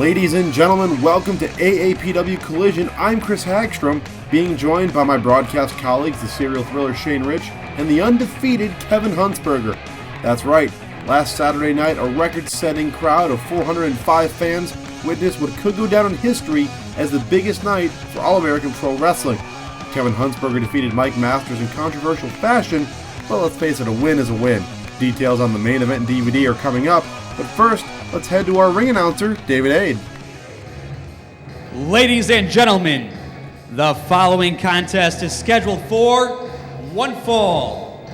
Ladies and gentlemen, welcome to AAPW Collision. I'm Chris Hagstrom, being joined by my broadcast colleagues, the serial thriller Shane Rich, and the undefeated Kevin Huntsberger. That's right, last Saturday night, a record-setting crowd of 405 fans witnessed what could go down in history as the biggest night for All-American Pro Wrestling. Kevin Huntsberger defeated Mike Masters in controversial fashion, but let's face it, a win is a win. Details on the main event and DVD are coming up, but first, let's head to our ring announcer, David Aid. Ladies and gentlemen, the following contest is scheduled for one fall.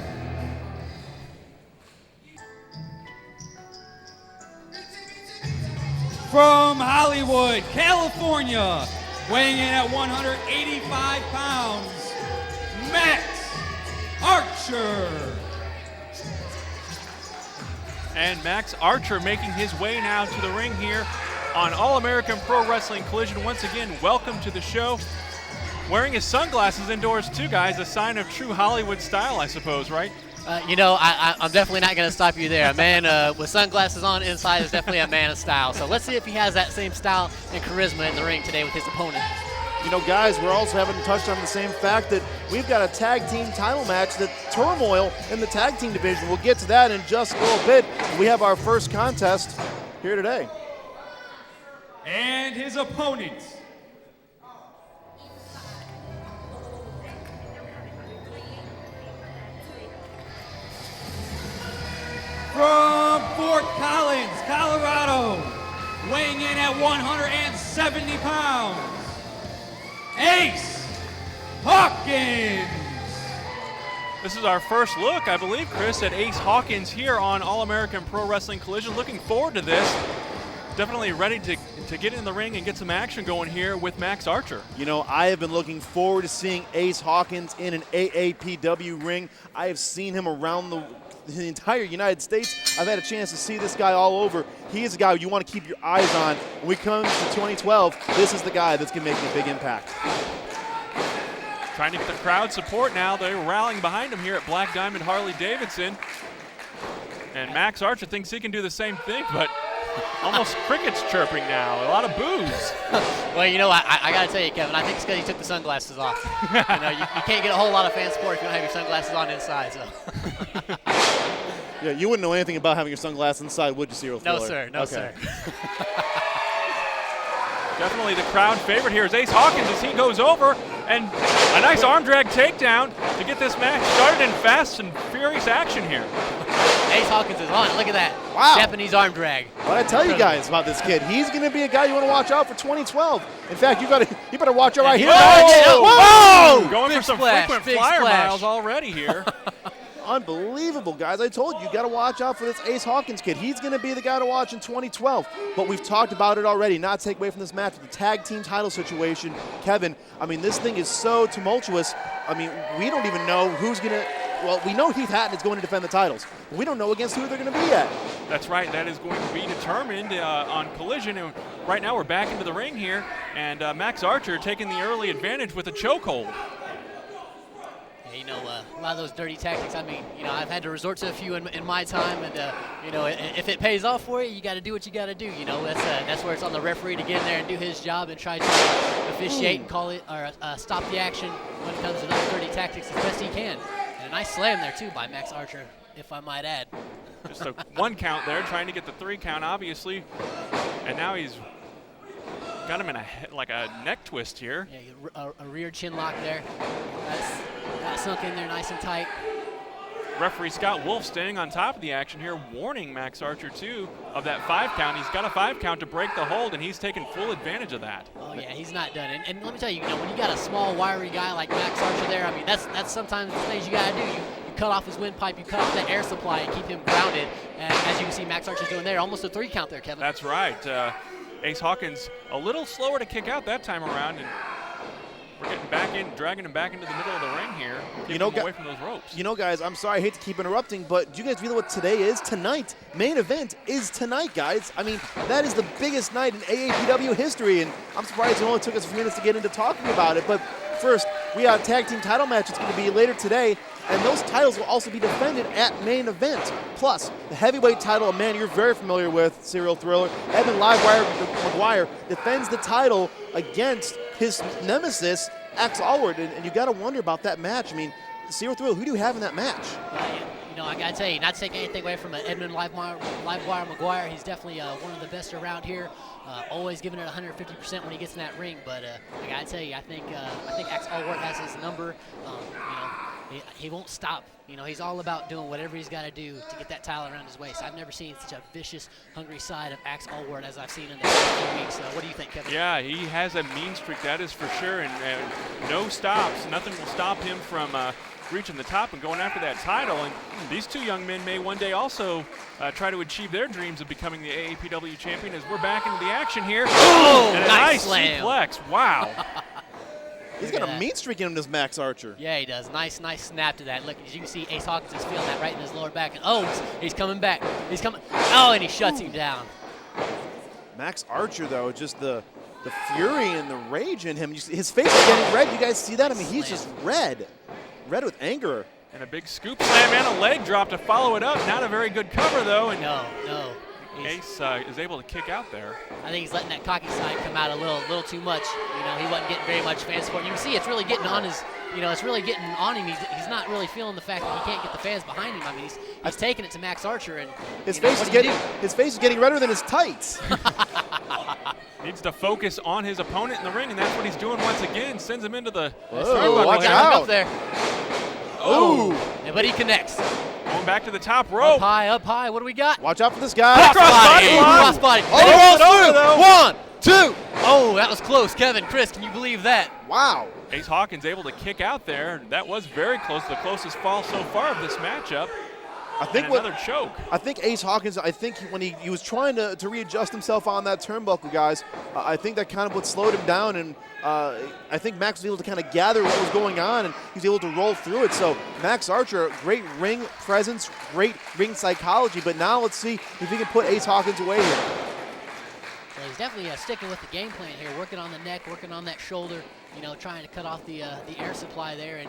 From Hollywood, California, weighing in at 185 pounds, Max Archer. And Max Archer making his way now to the ring here on All-American Pro Wrestling Collision. Once again, welcome to the show. Wearing his sunglasses indoors too, guys, a sign of true Hollywood style, I suppose, right? I'm definitely not going to stop you there. A man with sunglasses on inside is definitely a man of style. So let's see if he has that same style and charisma in the ring today with his opponent. You know, guys, we're also haven't touched on the same fact that we've got a tag team title match, that turmoil in the tag team division. We'll get to that in just a little bit. We have our first contest here today. And his opponent, from Fort Collins, Colorado, weighing in at 170 pounds, Ace Hawkins. This is our first look, I believe, Chris, at Ace Hawkins here on All-American Pro Wrestling Collision. Looking forward to this. Definitely ready to get in the ring and get some action going here with Max Archer. You know, I have been looking forward to seeing Ace Hawkins in an AAPW ring. I have seen him around the entire United States. I've had a chance to see this guy all over. He is a guy you want to keep your eyes on. When we come to 2012, this is the guy that's going to make a big impact. Trying to get the crowd support now. They're rallying behind him here at Black Diamond Harley-Davidson. And Max Archer thinks he can do the same thing, but almost crickets chirping now. A lot of boos. Well, you know, I got to tell you, Kevin, I think it's because he took the sunglasses off. You can't get a whole lot of fan support if you don't have your sunglasses on inside. So. Yeah, you wouldn't know anything about having your sunglasses inside, would you, Serial Thriller? No, sir. No, sir. Definitely the crowd favorite here is Ace Hawkins as he goes over, and a nice arm drag takedown to get this match started in fast and furious action here. Ace Hawkins is on. Look at that. Wow. Japanese arm drag. What I tell you guys about this kid, he's going to be a guy you want to watch out for 2012. In fact, you better watch out right here. Whoa! Going for some splash, frequent big flyer splash. miles already here. Unbelievable, guys. I told you got to watch out for this Ace Hawkins kid. He's going to be the guy to watch in 2012. But we've talked about it already. Not take away from this match, the tag team title situation. Kevin, I mean, this thing is so tumultuous. I mean, we don't even know who's going to – well, we know Heath Hatton is going to defend the titles. But we don't know against who they're going to be yet. That's right. That is going to be determined on Collision. And right now we're back into the ring here. And Max Archer taking the early advantage with a chokehold. You know, a lot of those dirty tactics, I mean, you know, I've had to resort to a few in my time, and, you know, if it pays off for you, you got to do what you got to do, you know. That's where it's on the referee to get in there and do his job and try to officiate and call it, or stop the action when it comes to those dirty tactics as best he can. And a nice slam there, too, by Max Archer, if I might add. Just a one count there, trying to get the 3 count, obviously. And now he's got him in a neck twist here. Yeah, a rear chin lock there. Got sunk in there nice and tight. Referee Scott Wolf staying on top of the action here, warning Max Archer, too, of that 5 count. He's got a 5 count to break the hold, and he's taking full advantage of that. Oh, yeah, he's not done. And let me tell you, when you got a small, wiry guy like Max Archer there, I mean, that's sometimes the things you got to do. You cut off his windpipe, you cut off that air supply and keep him grounded. And as you can see, Max Archer's doing there, almost a 3 count there, Kevin. That's right. Ace Hawkins a little slower to kick out that time around, and we're getting back in, dragging him back into the middle of the ring here, keeping him away from those ropes. You know, guys, I'm sorry, I hate to keep interrupting, but do you guys feel what today is? Tonight, main event is tonight, guys. I mean, that is the biggest night in AAPW history, and I'm surprised it only took us a few minutes to get into talking about it. But first, we got a tag team title match that's going to be later today, and those titles will also be defended at main event. Plus, the heavyweight title, a man you're very familiar with, Serial Thriller, Edmund Livewire McGuire, defends the title against his nemesis, Axe Allward, and you got to wonder about that match. I mean, Serial Thriller, who do you have in that match? You know, I got to tell you, not to take anything away from Edmund Livewire McGuire, he's definitely one of the best around here. Always giving it 150% when he gets in that ring. But I got to tell you, I think Axe Allward has his number. He won't stop. You know, he's all about doing whatever he's got to do to get that title around his waist. I've never seen such a vicious, hungry side of Axe Allward as I've seen in the last few weeks. What do you think, Kevin? Yeah, he has a mean streak, that is for sure, and no stops. Nothing will stop him from reaching the top and going after that title. And these two young men may one day also try to achieve their dreams of becoming the AAPW champion, as we're back into the action here. Oh, and a nice nice slam. suplex. Wow. He's got a mean streak in him, this Max Archer. Yeah, he does. Nice snap to that. Look, as you can see, Ace Hawkins is feeling that right in his lower back. And he's coming back. He's coming. Oh, and he shuts him down. Max Archer, though, just the fury and the rage in him. His face is getting red. You guys see that? I mean, he's just red with anger. And a big scoop slam and a leg drop to follow it up. Not a very good cover, though. And No. Ace is able to kick out there. I think he's letting that cocky side come out a little too much. You know, he wasn't getting very much fan support. You can see it's really getting on his. You know, it's really getting on him. He's not really feeling the fact that he can't get the fans behind him. I mean, he's taking it to Max Archer, and his face is getting redder than his tights. Needs to focus on his opponent in the ring, and that's what he's doing once again. Sends him into the Whoa, watch got out. him up there. Oh. Yeah, but he connects. Going back to the top rope. Up high. What do we got? Watch out for this guy. Crossbody. Oh, 1, 2. Oh, that was close. Kevin, Chris, can you believe that? Wow. Ace Hawkins able to kick out there. That was very close, the closest fall so far of this matchup. I think another choke. I think Ace Hawkins, when he was trying to readjust himself on that turnbuckle, guys, I think that kind of what slowed him down, and I think Max was able to kind of gather what was going on, and he was able to roll through it. So Max Archer, great ring presence, great ring psychology, but now let's see if he can put Ace Hawkins away here. So he's definitely sticking with the game plan here, working on the neck, working on that shoulder, you know, trying to cut off the air supply there and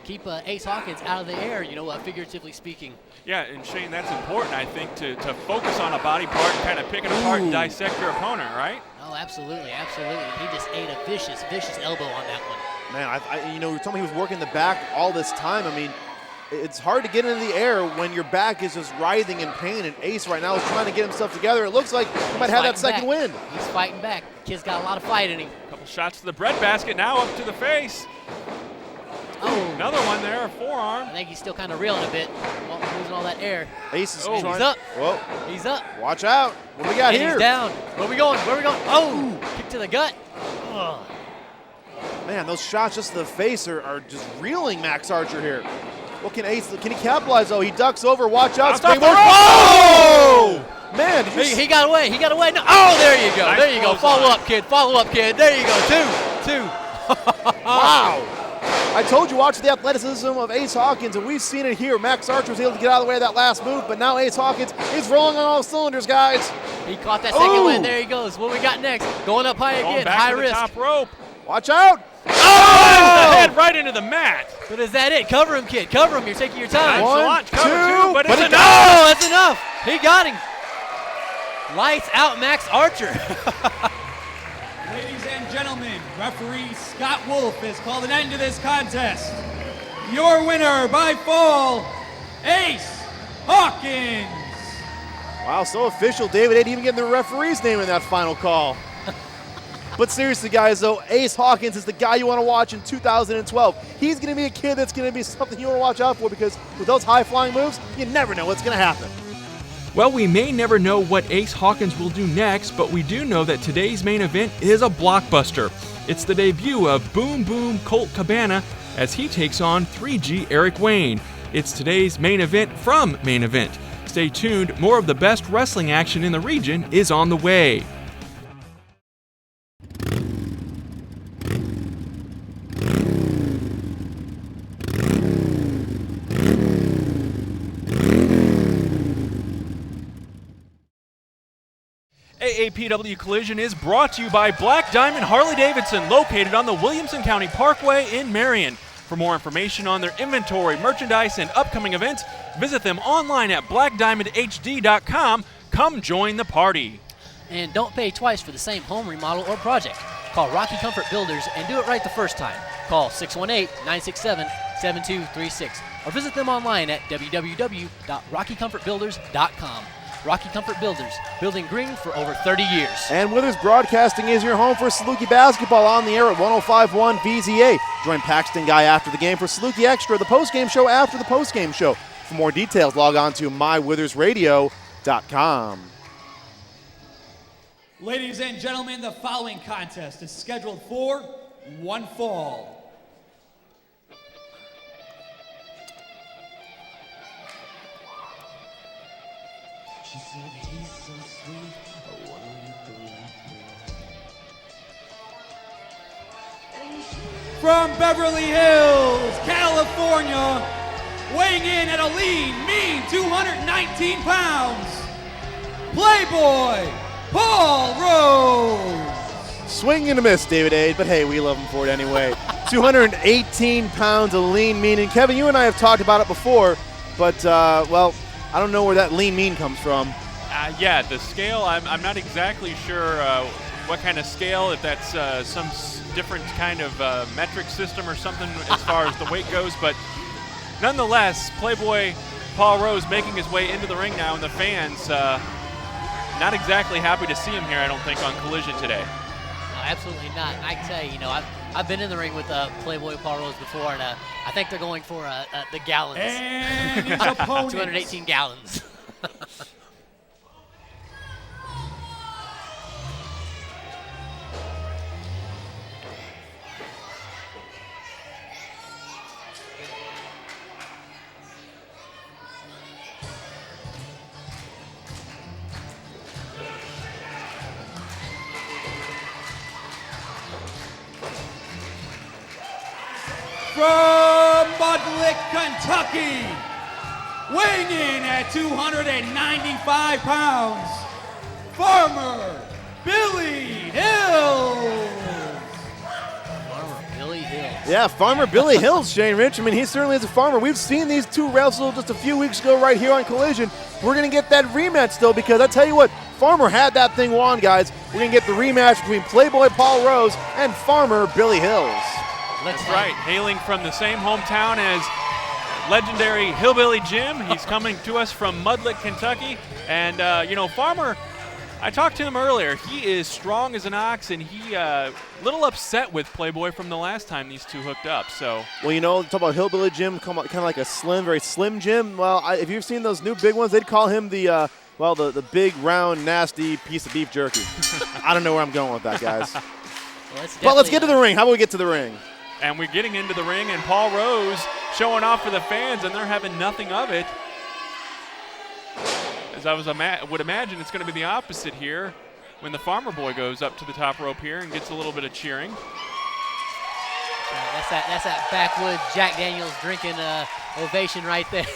keep Ace Hawkins out of the air, you know, figuratively speaking. Yeah, and Shane, that's important, I think, to focus on a body part and kind of pick it apart and dissect your opponent, right? Oh, absolutely. He just ate a vicious elbow on that one. Man, you know, you told me he was working the back all this time. I mean, it's hard to get into the air when your back is just writhing in pain, and Ace right now is trying to get himself together. It looks like he might have that second win. He's fighting back. Kid's got a lot of fight in him. Couple shots to the breadbasket, now up to the face. Oh. Another one there, a forearm. I think he's still kind of reeling a bit, losing all that air. Ace is He's up. Whoa. He's up. Watch out. What do we got And here? he's down. Where we going? Oh, kick to the gut. Oh. Man, those shots just to the face are just reeling Max Archer here. What can Ace, can he capitalize? Oh, he ducks over. Watch out. Springboard. Oh! Man, he got away. No. Oh, there you go. Nice there you go. Follow up, kid. There you go. Two. Wow. I told you, watch the athleticism of Ace Hawkins, and we've seen it here. Max Archer was able to get out of the way of that last move, but now Ace Hawkins is rolling on all cylinders, guys. He caught that second win. There he goes. What we got next? Going up high Going again. back High to the risk. top rope. Watch out. Oh! The head right into the mat. But is that it? Cover him, kid. Cover him. You're taking your time. Nonchalant cover two, but but it's it- enough. Oh, that's enough. He got him. Lights out, Max Archer. Ladies and gentlemen, referee Scott Wolf has called an end to this contest. Your winner by fall, Ace Hawkins. Wow, so official. David ain't even getting the referee's name in that final call. But seriously, guys, though, Ace Hawkins is the guy you want to watch in 2012. He's going to be a kid that's going to be something you want to watch out for, because with those high-flying moves, you never know what's going to happen. Well, we may never know what Ace Hawkins will do next, but we do know that today's main event is a blockbuster. It's the debut of Boom Boom Colt Cabana as he takes on 3G Eric Wayne. It's today's main event from Main Event. Stay tuned, more of the best wrestling action in the region is on the way. AAPW Collision is brought to you by Black Diamond Harley-Davidson, located on the Williamson County Parkway in Marion. For more information on their inventory, merchandise, and upcoming events, visit them online at blackdiamondhd.com. Come join the party. And don't pay twice for the same home remodel or project. Call Rocky Comfort Builders and do it right the first time. Call 618-967-7236 or visit them online at www.rockycomfortbuilders.com. Rocky Comfort Builders, building green for over 30 years. And Withers Broadcasting is your home for Saluki basketball on the air at 105.1 VZA. Join Paxton Guy after the game for Saluki Extra, the postgame show after the postgame show. For more details, log on to mywithersradio.com. Ladies and gentlemen, the following contest is scheduled for one fall. From Beverly Hills, California, weighing in at a lean, mean 219 pounds, Playboy Paul Rose. Swing and a miss, David Aid, but hey, we love him for it anyway. 218 pounds of lean mean. And Kevin, you and I have talked about it before, but, well, I don't know where that lean mean comes from. Yeah, the scale, I'm not exactly sure what kind of scale, if that's some different kind of metric system or something as far as the weight goes, but nonetheless, Playboy Paul Rose making his way into the ring now, and the fans not exactly happy to see him here, I don't think, on Collision today. No, absolutely not. And I can tell you, I've been in the ring with Playboy Paul Rose before, and I think they're going for the gallons. And his opponent. 218 gallons. From Mudlick, Kentucky, weighing in at 295 pounds, Farmer Billy Hills. Farmer Billy Hills. Yeah, Farmer Billy Hills, Shane Rich. I mean, he certainly is a farmer. We've seen these two wrestle just a few weeks ago right here on Collision. We're going to get that rematch still because I tell you what, Farmer had that thing won, guys. We're going to get the rematch between Playboy Paul Rose and Farmer Billy Hills. That's right, hailing from the same hometown as legendary Hillbilly Jim. He's coming to us from Mudlick, Kentucky. And, Farmer, I talked to him earlier. He is strong as an ox, and he little upset with Playboy from the last time these two hooked up. So, well, talk about Hillbilly Jim, kind of like a very slim Jim. Well, if you've seen those new big ones, they'd call him the big, round, nasty piece of beef jerky. I don't know where I'm going with that, guys. Well, let's get to the ring. How about we get to the ring? And we're getting into the ring, and Paul Rose showing off for the fans, and they're having nothing of it. As I would imagine, it's going to be the opposite here when the Farmer Boy goes up to the top rope here and gets a little bit of cheering. That's that backwoods Jack Daniels drinking ovation right there.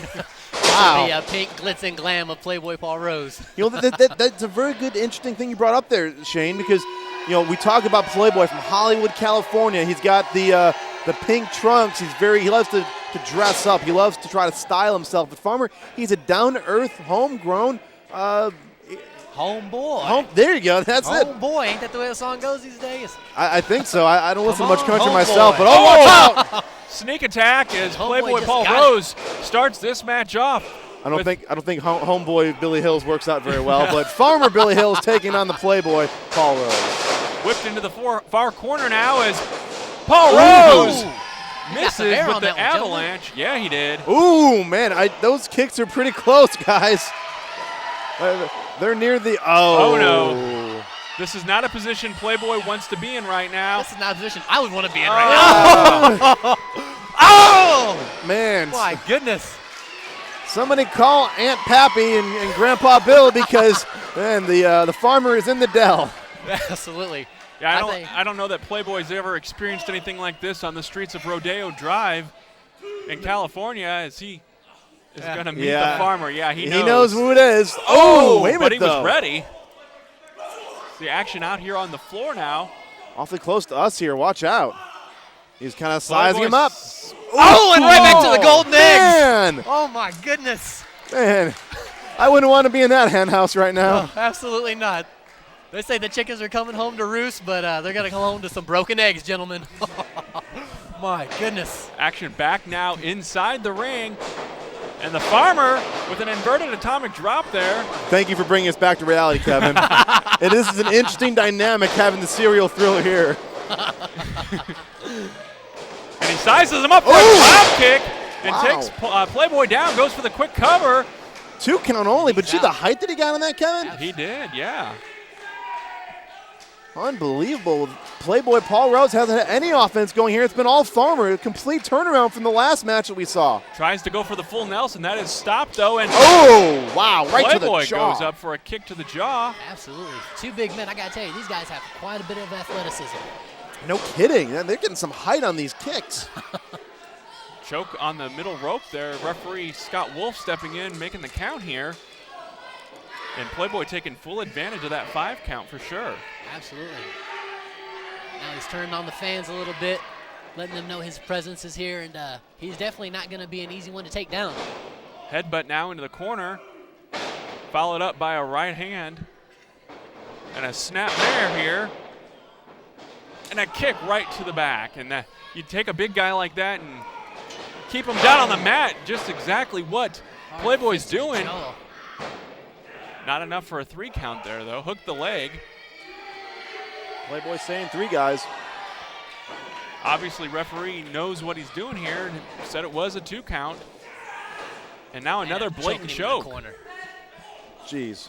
Wow. The pink glitz and glam of Playboy Paul Rose. That's a very good, interesting thing you brought up there, Shane, because we talk about Playboy from Hollywood, California. He's got the pink trunks. He loves to dress up. He loves to try to style himself. But Farmer, he's a down-to-earth, homegrown. Homeboy. There you go. That's it. Homeboy. Ain't that the way the song goes these days? I think so. I don't listen to much country homeboy. myself, but watch out! Sneak attack as Homeboy Playboy just Paul got Rose starts this match off. I don't think homeboy Billy Hills works out very well, but Farmer Billy Hills taking on the Playboy Paul Rose. Whipped into the far corner now as Paul Rose misses with the avalanche. Yeah, he did. Ooh, man, those kicks are pretty close, guys. They're near the Oh, no. This is not a position Playboy wants to be in right now. This is not a position I would want to be in right now. Oh, man. My goodness. Somebody call Aunt Pappy and Grandpa Bill because, man, the farmer is in the dell. Absolutely. Yeah, I don't know that Playboy's ever experienced anything like this on the streets of Rodeo Drive in California as he is going to meet the farmer. Yeah, he knows. He knows who it is. Oh, wait a minute, but he was ready. The action out here on the floor now. Awfully close to us here. Watch out. He's kind of sizing him up. Oh, and right back to the golden eggs. Man. Oh, my goodness. Man, I wouldn't want to be in that hen house right now. No, absolutely not. They say the chickens are coming home to roost, but they're going to come home to some broken eggs, gentlemen. My goodness. Action back now inside the ring. And the Farmer with an inverted atomic drop there. Thank you for bringing us back to reality, Kevin. And this is an interesting dynamic having the serial thriller here. And he sizes him up for a drop kick and takes Playboy down, goes for the quick cover. 2 count only, but see the height that he got on that, Kevin? He did, yeah. Unbelievable. Playboy Paul Rose hasn't had any offense going here. It's been all Farmer. A complete turnaround from the last match that we saw. Tries to go for the full Nelson. That is stopped, though. And oh, wow, right to the Playboy jaw. goes up for a kick to the jaw. Absolutely. 2 big men. I got to tell you, these guys have quite a bit of athleticism. No kidding. They're getting some height on these kicks. Choke on the middle rope there. Referee Scott Wolf stepping in, making the count here. And Playboy taking full advantage of that 5 count for sure. Absolutely. Now he's turned on the fans a little bit, letting them know his presence is here, and he's definitely not going to be an easy one to take down. Headbutt now into the corner, followed up by a right hand. And a snap there here. And a kick right to the back. And you take a big guy like that and keep him down on the mat, just exactly what Playboy's doing. Not enough for a 3 count there, though. Hooked the leg. Playboy saying 3 guys. Obviously, referee knows what he's doing here and said it was a 2 count. And now another blatant choke. Jeez.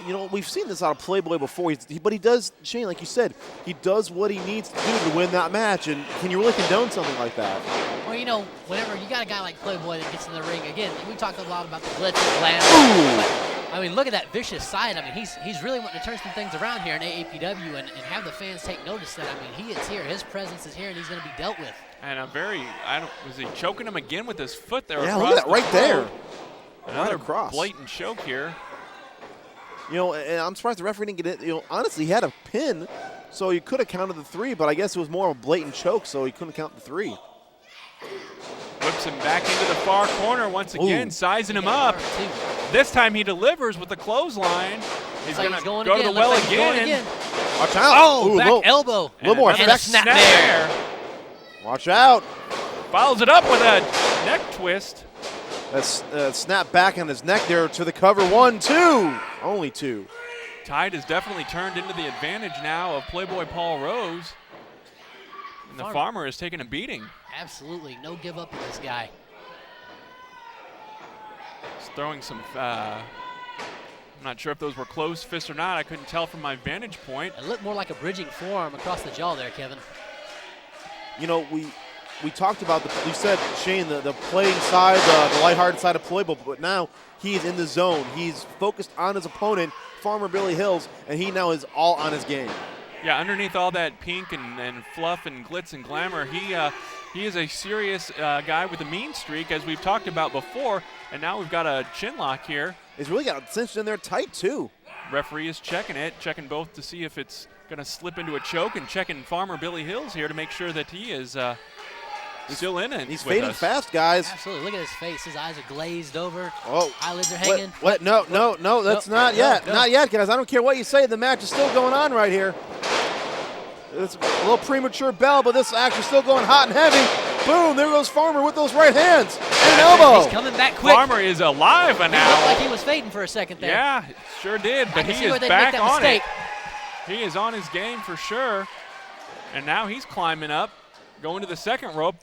You know, we've seen this out of Playboy before, but he does, Shane, like you said, he does what he needs to do to win that match. And can you really condone something like that? Well, you know, whenever you got a guy like Playboy that gets in the ring, again, we talked a lot about the glitz and glamour. I mean, look at that vicious side. I mean, he's really wanting to turn some things around here in AAPW and have the fans take notice that, I mean, he is here. His presence is here, and he's going to be dealt with. And was he choking him again with his foot there? Yeah, look at that right there. Another across. Blatant choke here. You know, and I'm surprised the referee didn't get it. You know, honestly, he had a pin, so he could have counted the 3, but I guess it was more of a blatant choke, so he couldn't count the 3. Whips him back into the far corner once again, sizing him up. This time he delivers with the clothesline. He's going to go to the well again. Watch out. Oh, back elbow. A little more and a snap there. Watch out. Follows it up with a neck twist. Snap back on his neck there to the cover. 1, 2. Only 2. Tide has definitely turned into the advantage now of Playboy Paul Rose. And the Farmer is taking a beating. Absolutely. No give up to this guy. He's throwing some, I'm not sure if those were closed fists or not. I couldn't tell from my vantage point. It looked more like a bridging forearm across the jaw there, Kevin. You know, we talked about, you said, Shane, the playing side, the lighthearted side of Playboy, but now he's in the zone. He's focused on his opponent, Farmer Billy Hills, and he now is all on his game. Yeah, underneath all that pink and fluff and glitz and glamour, he is a serious guy with a mean streak, as we've talked about before, and now we've got a chin lock here. He's really got it cinched in there tight, too. Referee is checking it, checking both to see if it's going to slip into a choke, and checking Farmer Billy Hills here to make sure that he is still in it. He's fading fast, guys. Absolutely. Look at his face. His eyes are glazed over. Oh. Eyelids are hanging. What? No, that's not yet. Not yet, guys. I don't care what you say. The match is still going on right here. It's a little premature bell, but this action is still going hot and heavy. Boom, there goes Farmer with those right hands. And an elbow. He's coming back quick. Farmer is alive now. He looked like he was fading for a second there. Yeah, sure did, but he is back on it. He is on his game for sure. And now he's climbing up, going to the second rope.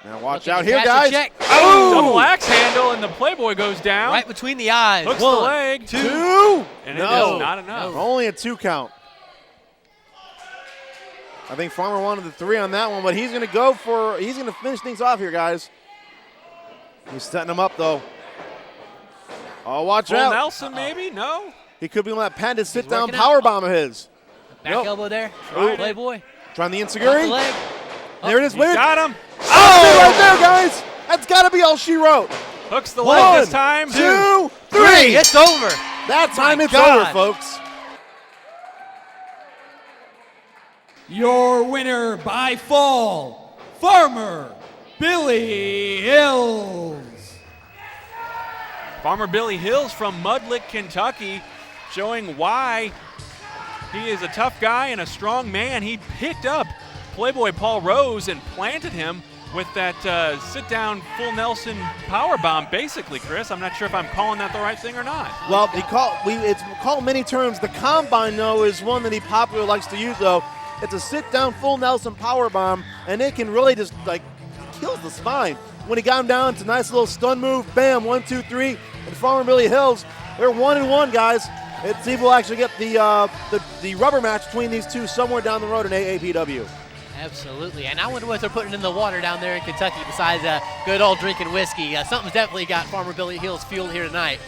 Now watch out here, guys. Oh! Double axe handle, and the Playboy goes down. Right between the eyes. Hooks the leg. 2. And it is not enough. Only a 2 count. I think Farmer wanted the 3 on that one, but he's going to finish things off here, guys. He's setting him up, though. Oh, watch out. Nelson, maybe? No? He could be on that patented sit-down powerbomb of his. Back elbow there. Playboy. Trying the enziguri. Leg. There it is. Wait. Got him. Oh! Right there, guys. That's got to be all she wrote. Hooks the leg this time. 2, 3. It's over. That time it's over, folks. your winner by fall, Farmer Billy Hills. Farmer Billy Hills from Mudlick, Kentucky, showing why he is a tough guy and a strong man. He picked up Playboy Paul Rose and planted him with that sit-down full Nelson power bomb, basically, Chris. I'm not sure if I'm calling that the right thing or not. Well, it's called many terms. The combine, though, is one that he popularly likes to use, though. It's a sit-down full Nelson power bomb, and it can really just, kills the spine. When he got him down, it's a nice little stun move. Bam, 1, 2, 3. And Farmer Billy Hills, they're 1-1, guys. Let's see if we'll actually get the rubber match between these two somewhere down the road in AAPW. Absolutely, and I wonder what they're putting in the water down there in Kentucky besides good old drinking whiskey. Something's definitely got Farmer Billy Hills fueled here tonight.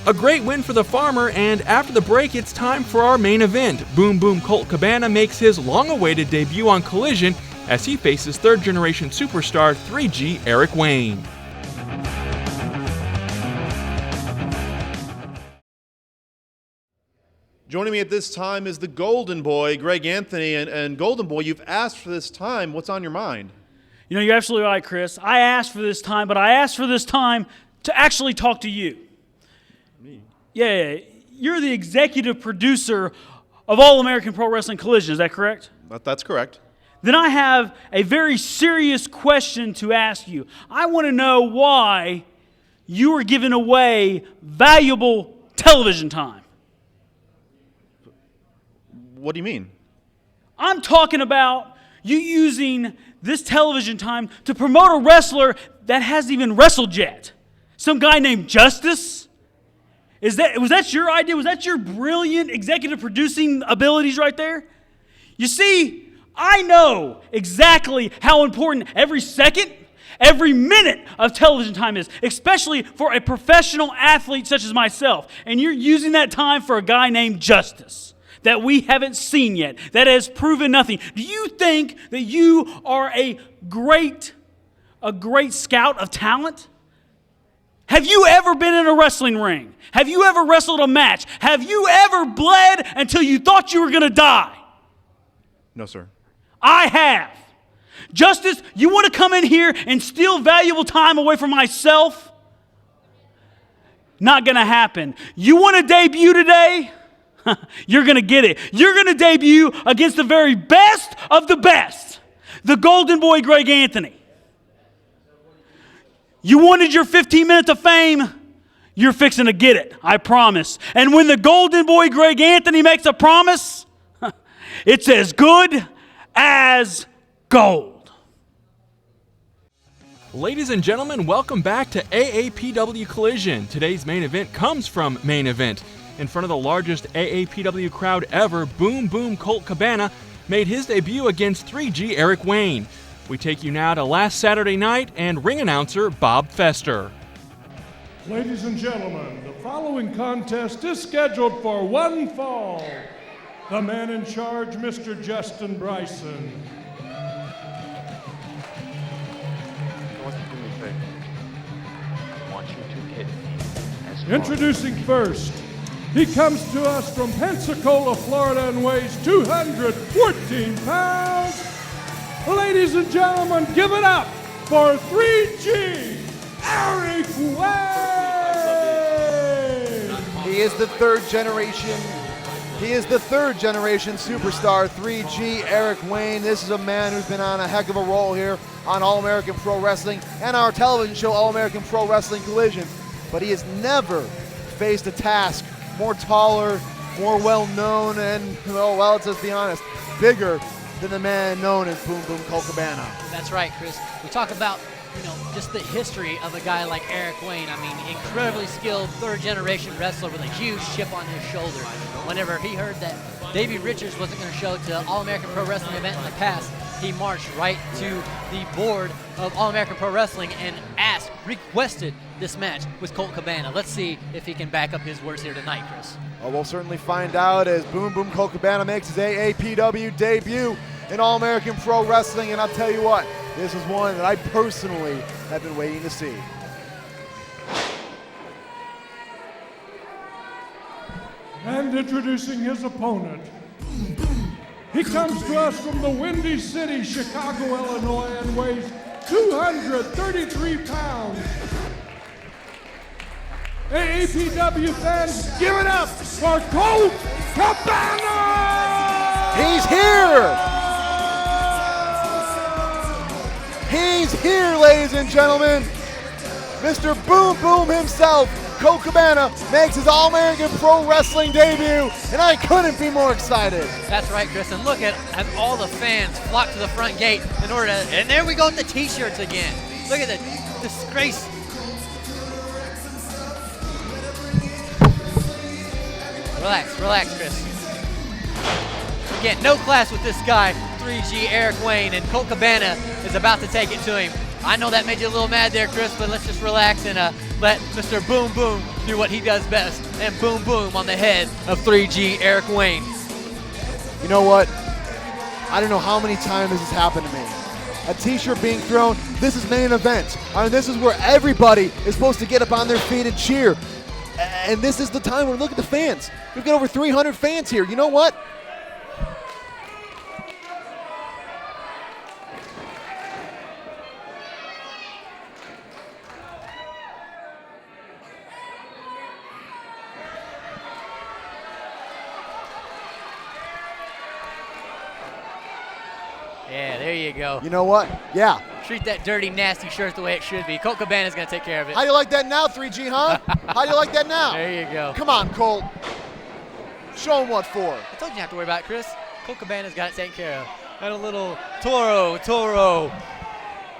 A great win for the Farmer, and after the break, it's time for our main event. Boom Boom Colt Cabana makes his long-awaited debut on Collision as he faces third-generation superstar 3G Eric Wayne. Joining me at this time is the Golden Boy, Greg Anthony. And Golden Boy, you've asked for this time. What's on your mind? You know, you're absolutely right, Chris. I asked for this time, but I asked for this time to actually talk to you. Me? Yeah, you're the executive producer of All American Pro Wrestling Collision, is that correct? That's correct. Then I have a very serious question to ask you. I want to know why you are giving away valuable television time. What do you mean? I'm talking about you using this television time to promote a wrestler that hasn't even wrestled yet. Some guy named Justice? Was that your idea? Was that your brilliant executive producing abilities right there? You see, I know exactly how important every second, every minute of television time is, especially for a professional athlete such as myself. And you're using that time for a guy named Justice that we haven't seen yet, that has proven nothing. Do you think that you are a great scout of talent? Have you ever been in a wrestling ring? Have you ever wrestled a match? Have you ever bled until you thought you were going to die? No, sir. I have. Justice, you want to come in here and steal valuable time away from myself? Not going to happen. You want to debut today? You're going to get it. You're going to debut against the very best of the best, the Golden Boy Greg Anthony. You wanted your 15 minutes of fame? You're fixing to get it, I promise. And when the Golden Boy Greg Anthony makes a promise, it's as good as gold. Ladies and gentlemen, welcome back to AAPW Collision. Today's main event comes from Main Event. In front of the largest AAPW crowd ever, Boom Boom Colt Cabana made his debut against 3G Eric Wayne. We take you now to last Saturday night and ring announcer Bob Fester. Ladies and gentlemen, the following contest is scheduled for one fall. The man in charge, Mr. Justin Bryson. Introducing first, he comes to us from Pensacola, Florida, and weighs 214 pounds. Ladies and gentlemen, give it up for 3G Eric Wayne. He is the third generation superstar, 3G Eric Wayne. This is a man who's been on a heck of a roll here on All American Pro Wrestling and our television show, All American Pro Wrestling Collision. But he has never faced a task more taller, more well-known, and, well, let's just be honest, bigger than the man known as Boom Boom Colt Cabana. That's right, Chris. We talk about, just the history of a guy like Eric Wayne. I mean, incredibly skilled third-generation wrestler with a huge chip on his shoulder. Whenever he heard that Davey Richards wasn't going to show to an All-American Pro Wrestling event in the past, he marched right to the board of All-American Pro Wrestling and requested this match with Colt Cabana. Let's see if he can back up his words here tonight, Chris. Well, we'll certainly find out as Boom Boom Colt Cabana makes his AAPW debut in All American Pro Wrestling. And I'll tell you what, this is one that I personally have been waiting to see. And introducing his opponent He comes to us from the Windy City, Chicago, Illinois, and weighs 233 pounds. AAPW fans, give it up for Colt Cabana! He's here! He's here, ladies and gentlemen. Mr. Boom Boom himself, Colt Cabana, makes his All-American Pro Wrestling debut, and I couldn't be more excited. That's right, Chris. And look at all the fans flock to the front gate in order to, and there we go with the t-shirts again. Look at the disgrace. Relax, Chris. Again, no class with this guy, 3G Eric Wayne, and Colt Cabana is about to take it to him. I know that made you a little mad there, Chris, but let's just relax and let Mr. Boom Boom do what he does best, and boom boom on the head of 3G Eric Wayne. You know what? I don't know how many times this has happened to me. A t-shirt being thrown, this is main event. I mean, this is where everybody is supposed to get up on their feet and cheer. And this is the time where, look at the fans. We've got over 300 fans here. You know what? Yeah, there you go. You know what? Yeah. Treat that dirty, nasty shirt the way it should be. Colt Cabana's going to take care of it. How do you like that now, 3G, huh? How do you like that now? There you go. Come on, Colt. Show him what for. I told you not to worry about it, Chris. Colt Cabana's got it taken care of. And a little Toro.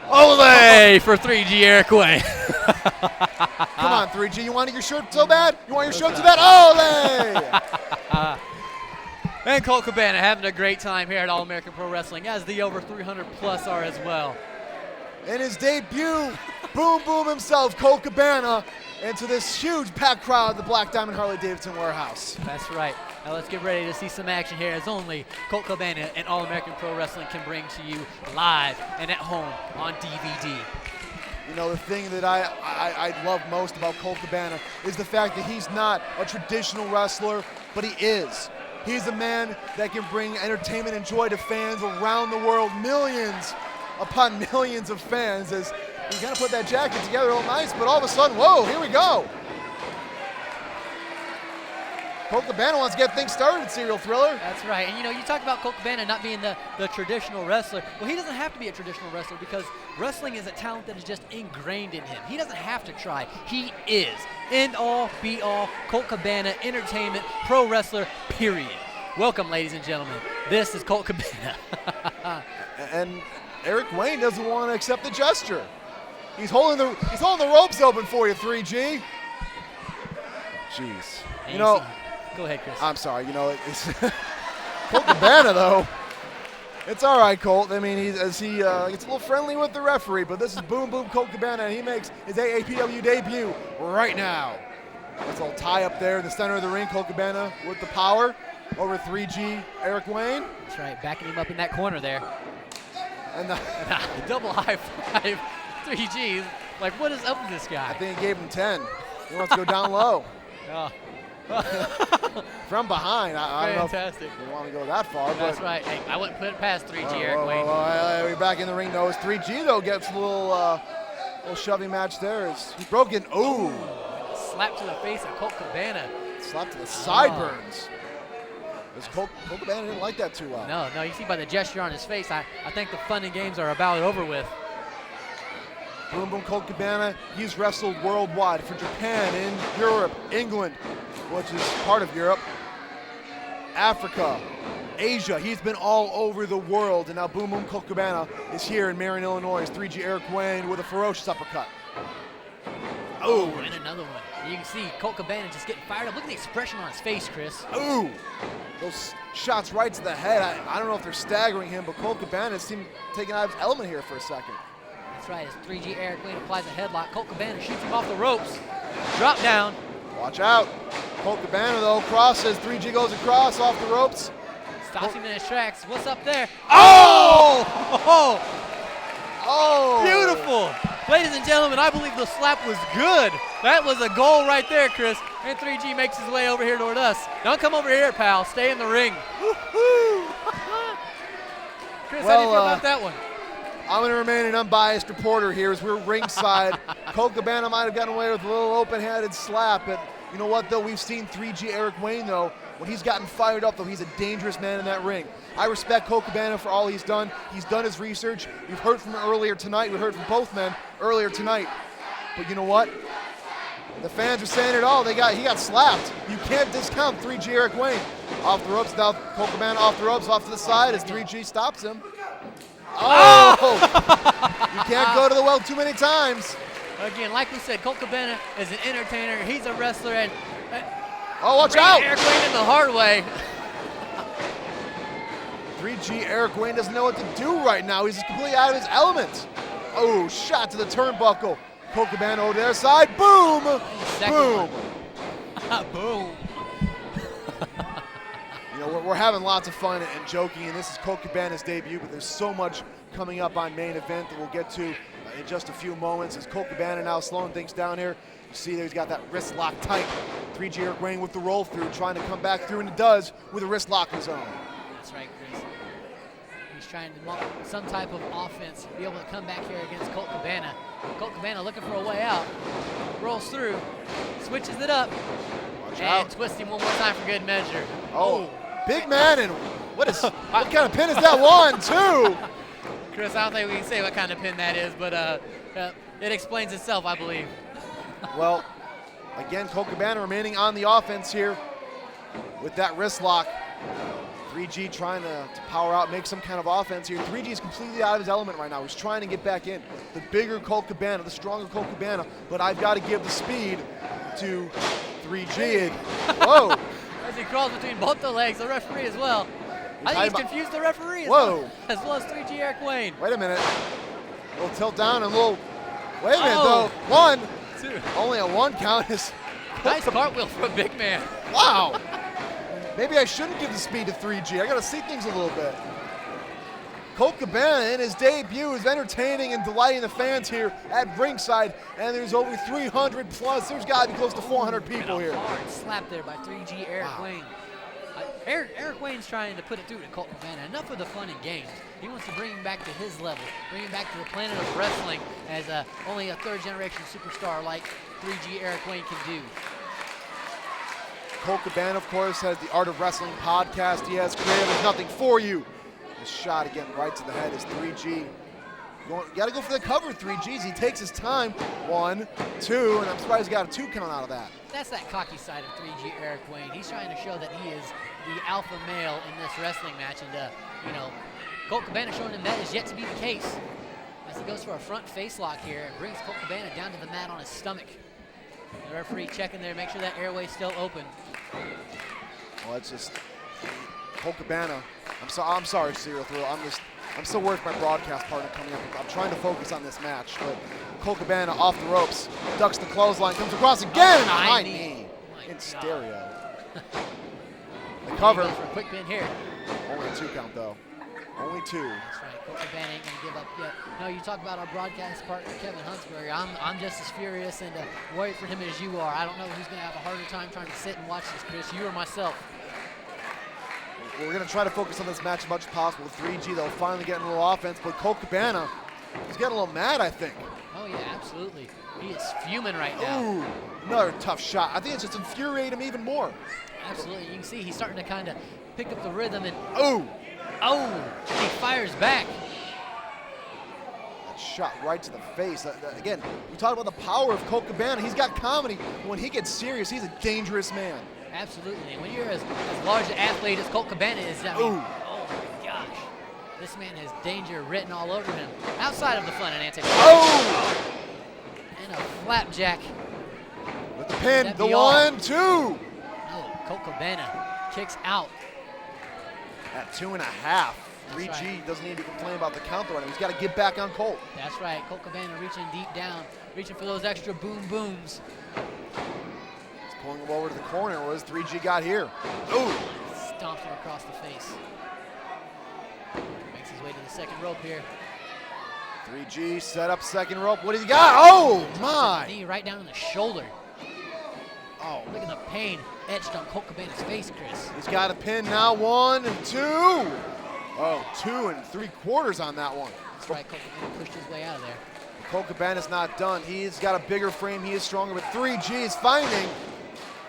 Ole for 3G Eric Wayne. Come on, 3G. You wanted your shirt so bad? You want your shirt so bad? Ole! And Colt Cabana having a great time here at All-American Pro Wrestling, as the over 300 plus are as well. In his debut, Boom Boom himself, Colt Cabana, into this huge packed crowd at the Black Diamond Harley-Davidson warehouse. That's right. Now let's get ready to see some action here, as only Colt Cabana and All-American Pro Wrestling can bring to you live and at home on DVD. You know, the thing that I love most about Colt Cabana is the fact that he's not a traditional wrestler, but he is. He's a man that can bring entertainment and joy to fans around the world, millions upon millions of fans, as he kind of put that jacket together all nice, but all of a sudden, whoa, here we go. Colt Cabana wants to get things started, Serial Thriller. That's right. And you know, you talk about Colt Cabana not being the traditional wrestler. Well, he doesn't have to be a traditional wrestler, because wrestling is a talent that is just ingrained in him. He doesn't have to try. He is. End all, be all, Colt Cabana, entertainment, pro wrestler, period. Welcome, ladies and gentlemen. This is Colt Cabana. And Eric Wayne doesn't want to accept the gesture. He's holding the ropes open for you, 3G. Jeez. And you know, go ahead, Chris. I'm sorry. You know, it's Colt Cabana though. It's all right, Colt. I mean, he gets a little friendly with the referee, but this is Boom Boom Colt Cabana, and he makes his AAPW debut right now. This little tie up there in the center of the ring, Colt Cabana with the power over 3G Eric Wayne. That's right, backing him up in that corner there. And the double high five, 3G. Like, what is up with this guy? I think he gave him 10. He wants to go down low. Oh. From behind. I don't know if Fantastic. you want to go that far. That's but right. Hey, I wouldn't put it past 3G Eric Wayne. We're back in the ring, though. As 3G, though, gets a little shoving match there. He's broken. Ooh. Slap to the face of Colt Cabana. Slap to the sideburns. Colt Cabana didn't like that too well. No, you see by the gesture on his face, I think the fun and games are about over with. Boom Boom Colt Cabana, he's wrestled worldwide for Japan, in Europe, England, which is part of Europe, Africa, Asia. He's been all over the world, and now Boom Boom Colt Cabana is here in Marion, Illinois. It's 3G Eric Wayne with a ferocious uppercut. Oh, and another one. You can see Colt Cabana just getting fired up. Look at the expression on his face, Chris. Ooh, those shots right to the head. I don't know if they're staggering him, but Colt Cabana seemed taking out of his element here for a second. That's right, as 3G Eric Wayne applies a headlock, Colt Cabana shoots him off the ropes. Drop down. Watch out. Colt Cabana, though, crosses. 3G goes across off the ropes. Stops him in his tracks. What's up there? Oh! Oh! Beautiful. Ladies and gentlemen, I believe the slap was good. That was a goal right there, Chris. And 3G makes his way over here toward us. Don't come over here, pal. Stay in the ring. Chris, how do you feel about that one? I'm going to remain an unbiased reporter here as we're ringside. Colt Cabana might have gotten away with a little open-handed slap, but you know what, though? We've seen 3G Eric Wayne, though. When he's gotten fired up, though, he's a dangerous man in that ring. I respect Colt Cabana for all he's done. He's done his research. We've heard from him earlier tonight. We heard from both men earlier tonight. But you know what? The fans are saying it all. He got slapped. You can't discount 3G Eric Wayne. Off the ropes, now Colt Cabana off the ropes, off to the side as 3G stops him. Oh! You can't go to the well too many times. Again, like we said, Colt Cabana is an entertainer. He's a wrestler, and watch out! Eric Wayne in the hard way. 3G Eric Wayne doesn't know what to do right now. He's completely out of his element. Oh, shot to the turnbuckle. Colt Cabana over to their side. Boom! Boom! Boom. You know, we're having lots of fun and joking, and this is Colt Cabana's debut, but there's so much coming up on main event that we'll get to in just a few moments. As Colt Cabana now slowing things down here. You see there he's got that wrist lock tight. 3G Eric Wayne with the roll through, trying to come back through, and it does with a wrist lock of his own. That's right, Chris. He's trying to mount some type of offense, be able to come back here against Colt Cabana. Colt Cabana looking for a way out. Rolls through, switches it up, and twists him one more time for good measure. Oh, big man, and what kind of pin is that? 1, 2. Chris, I don't think we can say what kind of pin that is, but it explains itself, I believe. Well, again, Colt Cabana remaining on the offense here with that wrist lock. 3G trying to power out, make some kind of offense here. 3G is completely out of his element right now. He's trying to get back in. The bigger Colt Cabana, the stronger Colt Cabana, but I've got to give the speed to 3G. Whoa. As he crawls between both the legs, the referee as well. I think he's confused the referee as well as 3G Eric Wayne. Wait a minute. A little tilt down and a little, wait a minute though. 1, 2. Only a 1 count is. Nice cartwheel for a big man. Wow. Maybe I shouldn't give the speed to 3G. I got to see things a little bit. Colt Cabana in his debut is entertaining and delighting the fans here at ringside, and there's over 300 plus. There's got to be close to 400 people here. Hard slap there by 3G Eric Wayne. Eric Wayne's trying to put it through to Colt Cabana. Enough of the fun and games. He wants to bring him back to his level, bring him back to the planet of wrestling as only a third-generation superstar like 3G Eric Wayne can do. Colt Cabana, of course, has the Art of Wrestling podcast. He has created There's Nothing For You. This shot again right to the head is 3G. You got to go for the cover, 3Gs. He takes his time. 1, 2, and I'm surprised he got a 2 count out of that. That's that cocky side of 3G Eric Wayne. He's trying to show that he is the alpha male in this wrestling match, and Colt Cabana showing him that is yet to be the case. As he goes for a front face lock here and brings Colt Cabana down to the mat on his stomach. The referee checking there, make sure that airway's still open. Well, it's just Colt Cabana. I'm sorry, Serial Thrill. I'm still worried for my broadcast partner coming up. I'm trying to focus on this match, but Colt Cabana off the ropes, ducks the clothesline, comes across again, and a high knee in stereo. The cover. For a quick pin here. Only a 2 count though. Only 2. That's right. Colt Cabana ain't gonna give up yet. No, you talk about our broadcast partner Kevin Huntsberger. I'm just as furious and worried for him as you are. I don't know who's gonna have a harder time trying to sit and watch this, Chris. You or myself. We're going to try to focus on this match as much as possible. 3G, they'll finally get a little offense, but Colt Cabana, he's getting a little mad, I think. Oh, yeah, absolutely. He is fuming right now. Ooh, another tough shot. I think it's just infuriated him even more. Absolutely. You can see he's starting to kind of pick up the rhythm and... Oh, he fires back. That shot right to the face. Again, we talk about the power of Colt Cabana. He's got comedy. When he gets serious, he's a dangerous man. Absolutely, and when you're as large an athlete as Colt Cabana is, I mean, oh my gosh, this man has danger written all over him. Outside of the fun and antics. Oh! And a flapjack. With the pin, the 1, 2. No, Colt Cabana kicks out. At 2.5. 3G doesn't need to complain about the count though. He's got to get back on Colt. That's right, Colt Cabana reaching deep down, reaching for those extra boom booms. Pulling him over to the corner. What has 3G got here? Ooh! Stomps him across the face. Makes his way to the second rope here. 3G set up second rope. What do you got? Oh, my! Knee right down in the shoulder. Oh, Look at the pain etched on Colt Cabana's face, Chris. he's got a pin now. 1 and 2. Oh, 2 3/4 on that one. That's right, Colt Cabana pushed his way out of there. Colt Cabana's not done. He's got a bigger frame. He is stronger, but 3G is finding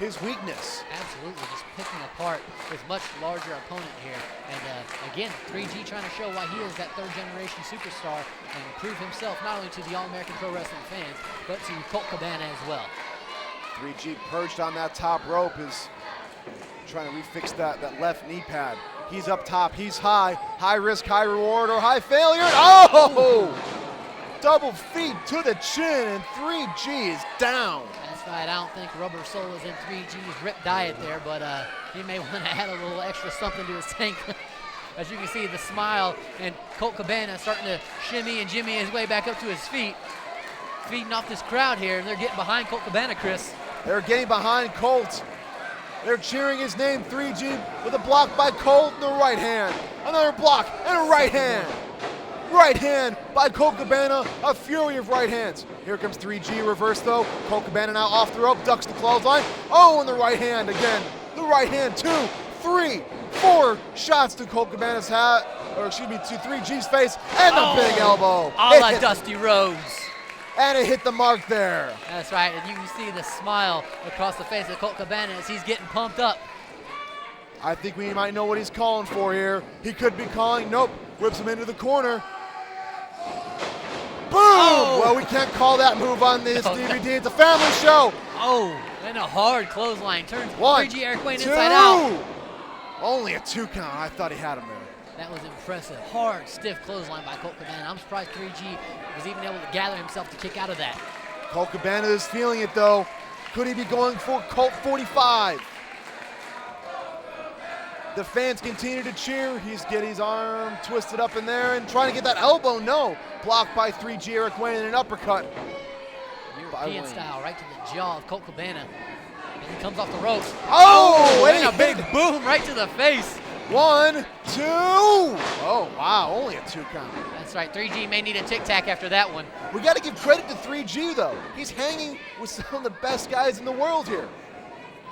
his weakness. Absolutely, just picking apart his much larger opponent here. And again, 3G trying to show why he is that third-generation superstar and prove himself not only to the All-American Pro Wrestling fans, but to Colt Cabana as well. 3G perched on that top rope is trying to refix that left knee pad. He's up top, he's high. High risk, high reward, or high failure. Oh! Double feet to the chin, and 3G is down. That's right, I don't think Rubber Soul is in 3G's rip diet there, but he may want to add a little extra something to his tank. As you can see, the smile, and Colt Cabana starting to shimmy and jimmy his way back up to his feet. Feeding off this crowd here, and they're getting behind Colt Cabana, Chris. They're getting behind Colt. They're cheering his name, 3G, with a block by Colt in the right hand. Another block and a right hand. Right hand by Colt Cabana, a fury of right hands. Here comes 3G reverse though. Colt Cabana now off the rope, ducks the clothesline. Oh, and the right hand again. The right hand, 2, 3, 4 shots to Colt Cabana's hat, or excuse me, to 3G's face, and the big elbow. A la Dusty Rhodes. And it hit the mark there. That's right, and you can see the smile across the face of Colt Cabana as he's getting pumped up. I think we might know what he's calling for here. He could be calling, nope, whips him into the corner. Boom! Oh. Well, we can't call that move on this DVD. It's a family show. Oh, and a hard clothesline turns 1, 3G Eric Wayne 2. inside out. Only a 2 count. I thought he had him there. That was impressive. Hard, stiff clothesline by Colt Cabana. I'm surprised 3G was even able to gather himself to kick out of that. Colt Cabana is feeling it though. Could he be going for Colt 45? The fans continue to cheer. He's getting his arm twisted up in there and trying to get that elbow. No. Blocked by 3G Eric Wayne and an uppercut. European style, right to the jaw of Colt Cabana. And he comes off the ropes. Oh, and a big boom right to the face. 1, 2. Oh, wow, only a 2 count. That's right, 3G may need a tic-tac after that one. We got to give credit to 3G, though. He's hanging with some of the best guys in the world here.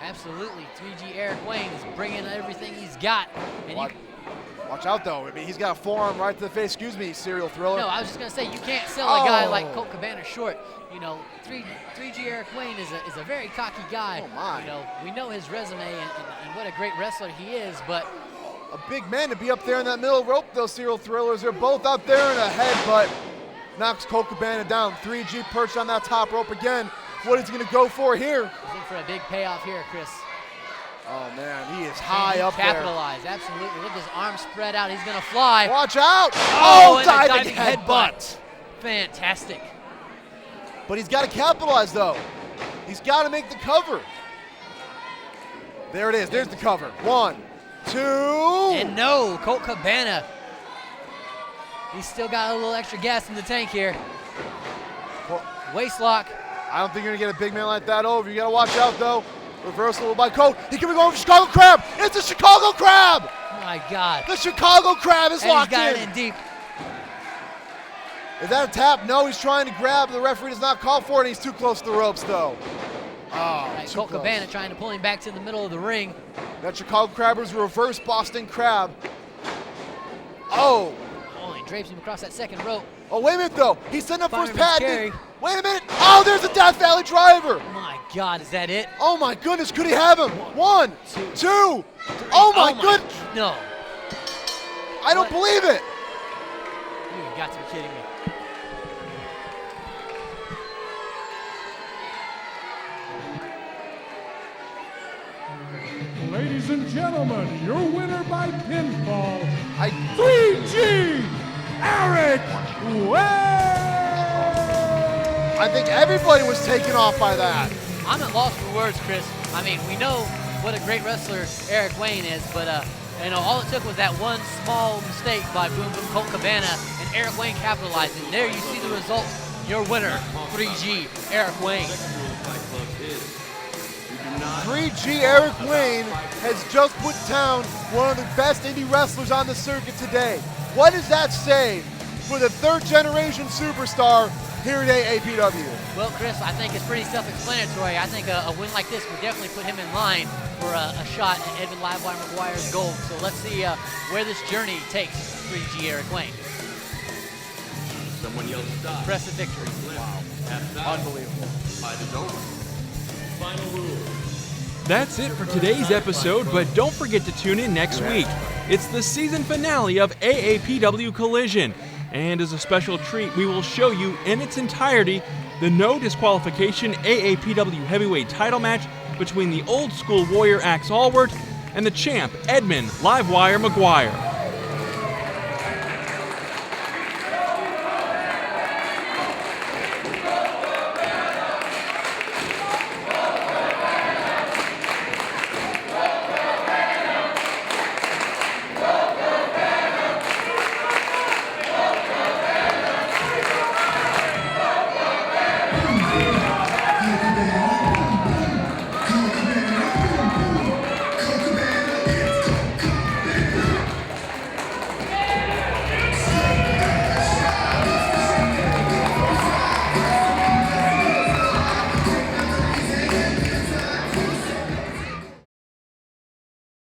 Absolutely, 3G Eric Wayne is bringing everything he's got. And Watch out, though. I mean, he's got a forearm right to the face. Excuse me, serial thriller. No, I was just going to say, you can't sell a guy like Colt Cabana short. You know, 3G Eric Wayne is a very cocky guy. Oh, my. You know, we know his resume and what a great wrestler he is, but a big man to be up there in that middle rope, those serial thrillers. They're both up there in a headbutt. Knocks Colt Cabana down. 3G perched on that top rope again. What is he going to go for here? He's in for a big payoff here, Chris. Oh, man, he is high up capitalize, there. Absolutely. Look at his arms spread out. He's going to fly. Watch out. Oh, diving headbutt. Fantastic. But he's got to capitalize, though. He's got to make the cover. There it is. There's the cover. 1, 2. And no, Colt Cabana. He's still got a little extra gas in the tank here. Waist lock. I don't think you're going to get a big man like that over. You got to watch out, though. Reversal by Colt. He could be going for Chicago Crab. It's a Chicago Crab. My God. The Chicago Crab is locked in. He's got it in deep. Is that a tap? No, he's trying to grab. The referee does not call for it, and he's too close to the ropes, though. Oh, right, Colt Cabana trying to pull him back to the middle of the ring. That Chicago Crab was a reverse Boston Crab. Oh. Oh, he drapes him across that second rope. Oh, wait a minute, though. He's setting up for his Fireman's pad. carry. Wait a minute. Oh, there's a Death Valley driver. My God, is that it? Oh, my goodness. Could he have him? 1, 2. Oh, my goodness. No. I don't believe it. You've got to be kidding me. Ladies and gentlemen, your winner by pinfall, 3G Eric Wayne! I think everybody was taken off by that. I'm at loss for words, Chris. I mean, we know what a great wrestler Eric Wayne is, but you know, all it took was that one small mistake by Boom Boom Colt Cabana, and Eric Wayne capitalized. And there you see the result. Your winner, 3G Eric Wayne. 3G Eric Wayne has just put down one of the best indie wrestlers on the circuit today. What does that say for the third generation superstar here at AAPW? Well, Chris, I think it's pretty self-explanatory. I think a win like this would definitely put him in line for a shot at Edmund Livewire McGuire's gold. So let's see where this journey takes 3G Eric Wayne. Someone yelled stop. Impressive victory. Wow. Unbelievable. Fight is over. Final rule. That's it for today's episode, but don't forget to tune in next week. It's the season finale of AAPW Collision, and as a special treat, we will show you in its entirety the no disqualification AAPW heavyweight title match between the old school warrior Axe Allward and the champ Edmund Livewire McGuire.